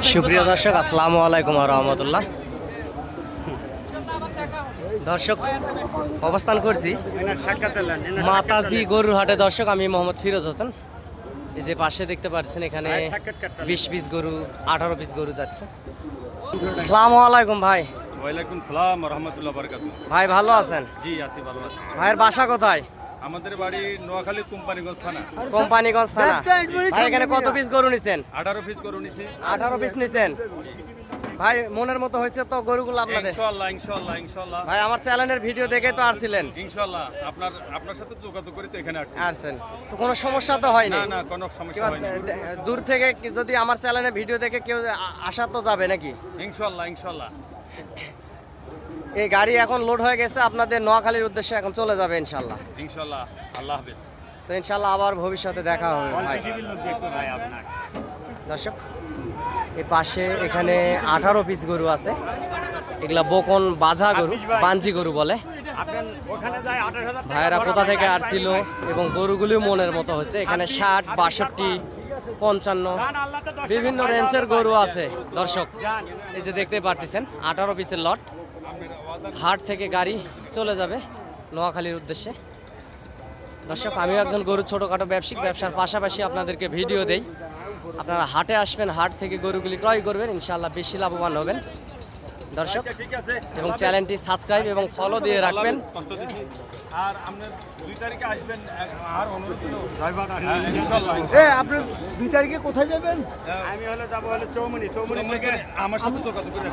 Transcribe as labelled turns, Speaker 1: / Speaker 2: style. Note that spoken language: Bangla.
Speaker 1: সুপ্রিয় দর্শক, আসসালামু আলাইকুম ওয়া রাহমাতুল্লাহ। দর্শক, অবস্থান করছি মাতাজি গরুর হাটে। দর্শক, আমি মোহাম্মদ ফিরোজ হোসেন। এই যে পাশে দেখতে পাচ্ছেন, এখানে 20 পিস গরু, 18 পিস গরু যাচ্ছে। আসসালামু আলাইকুম ভাই।
Speaker 2: ওয়ালাইকুম সালাম ওয়া রাহমাতুল্লাহি ওয়া বারাকাতুহু।
Speaker 1: ভাই ভালো আছেন?
Speaker 2: জি আছি, ভালো আছি।
Speaker 1: ভাইয়ের বাসা কোথায়?
Speaker 2: আমাদের বাড়ি নোয়াখালী কোম্পানিগঞ্জ থানা।
Speaker 1: কোম্পানিগঞ্জ থানা। ভাই এখানে কত পিস গরু নিছেন?
Speaker 2: 18 পিস গরু নিছি।
Speaker 1: 18 পিস নিছেন। ভাই মনের মতো হয়েছে তো গরুগুলো আপনাদের?
Speaker 2: ইনশাআল্লাহ ইনশাআল্লাহ ইনশাআল্লাহ।
Speaker 1: ভাই আমার চ্যানেলের ভিডিও দেখে তো আসছিলেন?
Speaker 2: ইনশাআল্লাহ আপনার সাথে যোগাযোগ করে তো এখানে
Speaker 1: আসছেন। তো কোনো সমস্যা তো হয়নি?
Speaker 2: না না, কোনো সমস্যা হয়নি।
Speaker 1: দূর থেকে যদি আমার চ্যানেলের ভিডিও দেখে কেউ আসা তো যাবে নাকি?
Speaker 2: ইনশাআল্লাহ ইনশাআল্লাহ।
Speaker 1: এই গাড়ি এখন লোড হয়ে গেছে, আপনাদের নোয়াখালীর উদ্দেশ্যে এখন চলে যাবে ইনশাআল্লাহ।
Speaker 2: ইনশাআল্লাহ, আল্লাহ হাফেজ।
Speaker 1: তো ইনশাআল্লাহ আবার ভবিষ্যতে দেখা হবে ভাই। দর্শক, এই পাশে এখানে 18 পিস গরু আছে। এগুলা বকন বাজা গরু, বাঞ্জি গরু বলে। ভাইয়েরা কোথা থেকে আসছিল এবং গরুগুলি মনের মতো হয়েছে। এখানে 60, 62, 55 বিভিন্ন রেঞ্জের গরু আছে। দর্শক, এই যে দেখতে পারতেছেন 18 পিসের লট। হাট থেকে গাড়ি চলে যাবে নোয়াখালীর উদ্দেশ্যে। দর্শক, আমিও একজন গরু ছোটোখাটো ব্যবসার পাশাপাশি আপনাদেরকে ভিডিও দেই। আপনারা হাটে আসবেন, হাট থেকে গরুগুলি ক্রয় করবেন, ইনশাআল্লাহ বেশি লাভবান হবেন। দর্শক, এবং চ্যানেলটি সাবস্ক্রাইব এবং ফলো দিয়ে রাখবেন।
Speaker 2: আর আপনি 2 তারিখে আসবেন, আর অনুরোধ
Speaker 3: ইনশাআল্লাহ। আপনি 2 তারিখে কোথায় যাবেন?
Speaker 2: আমি যাব চৌমনি থেকে আমার সাথে যোগাযোগ করে।